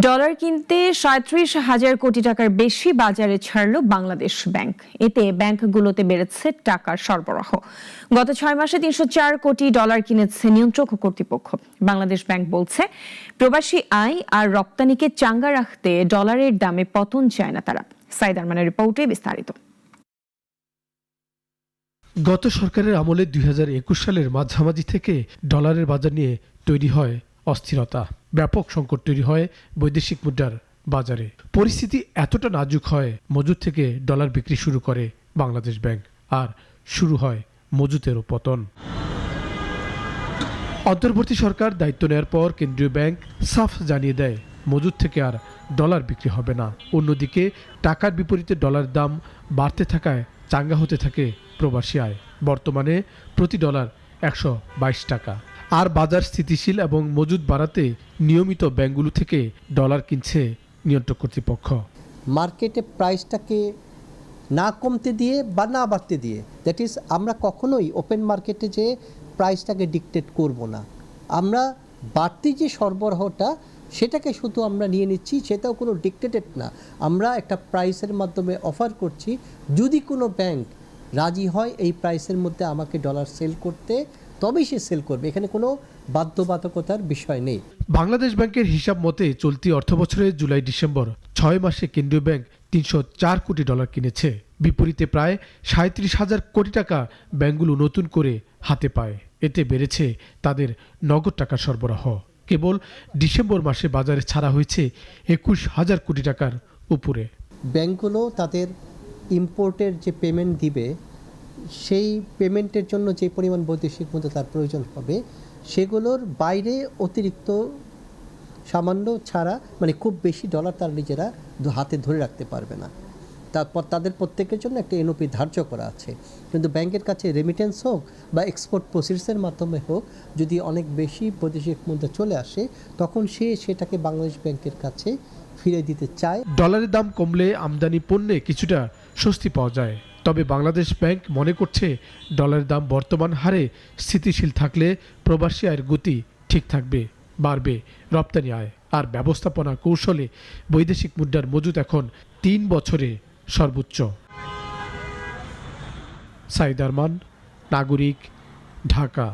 Dollar কিনতে ৩৭,০০০ কোটি টাকার বেশি বাজারে ছাড়ল বাংলাদেশ ব্যাংক। এতে ব্যাংকগুলোতে বেড়েছে টাকার সরবরাহ। গত ৬ মাসে ৩০৪ কোটি ডলার কিনেছে নিয়ন্ত্রক কর্তৃপক্ষ। বাংলাদেশ ব্যাংক বলছে, প্রবাসী আয় আর রপ্তানিকে চাঙ্গা রাখতে ডলারের দামে পতন চায় না তারা। সাইদ আরমানের রিপোর্টে বিস্তারিত। গত সরকারের আমলে ২০২১ সালের মাঝামাঝি থেকে ডলারের বাজার নিয়ে তৈরি হয় অস্থিরতা। ব্যাপক সংকট তৈরি হয় বৈদেশিক মুদ্রার বাজারে। পরিস্থিতি এতটা নাজুক হয়, মজুদ থেকে ডলার বিক্রি শুরু করে বাংলাদেশ ব্যাংক, আর শুরু হয় মজুতেরও পতন। অন্তর্বর্তী সরকার দায়িত্ব নেওয়ার পর কেন্দ্রীয় ব্যাংক সাফ জানিয়ে দেয়, মজুদ থেকে আর ডলার বিক্রি হবে না। অন্যদিকে টাকার বিপরীতে ডলার দাম বাড়তে থাকায় চাঙ্গা হতে থাকে প্রবাসী আয়। বর্তমানে প্রতি ডলার ১২২ টাকা। আর বাজার স্থিতিশীল এবং মজুদ বাড়াতে নিয়মিত ব্যাংকগুলো থেকে ডলার কিনছে নিয়ন্ত্রক কর্তৃপক্ষ। মার্কেটে প্রাইসটাকে না কমতে দিয়ে বা না বাড়তে দিয়ে, দ্যাট ইজ আমরা কখনোই ওপেন মার্কেটে যে প্রাইসটাকে ডিকটেট করব না। আমরা বাড়তি যে সরবরাহটা সেটাকে শুধু আমরা নিয়ে নিচ্ছি, সেটাও কোনো ডিকটেটেড না। আমরা একটা প্রাইসের মাধ্যমে অফার করছি, যদি কোনো ব্যাংক রাজি হয় এই প্রাইসের মধ্যে আমাকে ডলার সেল করতে, তবেই সে সেল করবে। এখানে কোনো বাধ্যবাধকতার বিষয় নেই। বাংলাদেশ ব্যাংকের হিসাব মতে চলতি অর্থবছরের জুলাই ডিসেম্বর ৬ মাসে কেন্দ্রীয় ব্যাংক ৩০৪ কোটি ডলার কিনেছে। বিপরীতে প্রায় ৩৭,০০০ কোটি টাকা ব্যাংকগুলো নতুন করে হাতে পায়। এতে বেড়েছে তাদের নগদ টাকার সরবরাহ। কেবল ডিসেম্বর মাসে বাজারে ছাড়া হয়েছে ২১,০০০ কোটি টাকার উপরে। ব্যাংকগুলো তাদের ইম্পোর্টের যে পেমেন্ট দিবে, সেই পেমেন্টের জন্য যে পরিমাণ বৈদেশিক মুদ্রা তার প্রয়োজন হবে, সেগুলোর বাইরে অতিরিক্ত সামান্য ছাড়া, মানে খুব বেশি ডলার তারা নিজেরা হাতে ধরে রাখতে পারবে না। তারপর তাদের প্রত্যেকের জন্য একটা এনওপি ধার্য করা আছে। কিন্তু ব্যাংকের কাছে রেমিটেন্স হোক বা এক্সপোর্ট প্রসেসের মাধ্যমে হোক, যদি অনেক বেশি বৈদেশিক মুদ্রা চলে আসে, তখন সেটাকে বাংলাদেশ ব্যাংকের কাছে ফিরে দিতে চায়। ডলারের দাম কমলে আমদানি পণ্যে কিছুটা স্বস্তি পাওয়া যায়। তবে বাংলাদেশ ব্যাংক মনে করছে, ডলারের দাম বর্তমান হারে স্থিতিশীল থাকলে প্রবাসী আয়ের গতি ঠিক থাকবে, বাড়বে রপ্তানি আয়। আর ব্যবস্থাপনা কৌশলে বৈদেশিক মুদ্রার মজুদ এখন ৩ বছরে সর্বোচ্চ। সাইদ আরমান, নাগরিক, ঢাকা।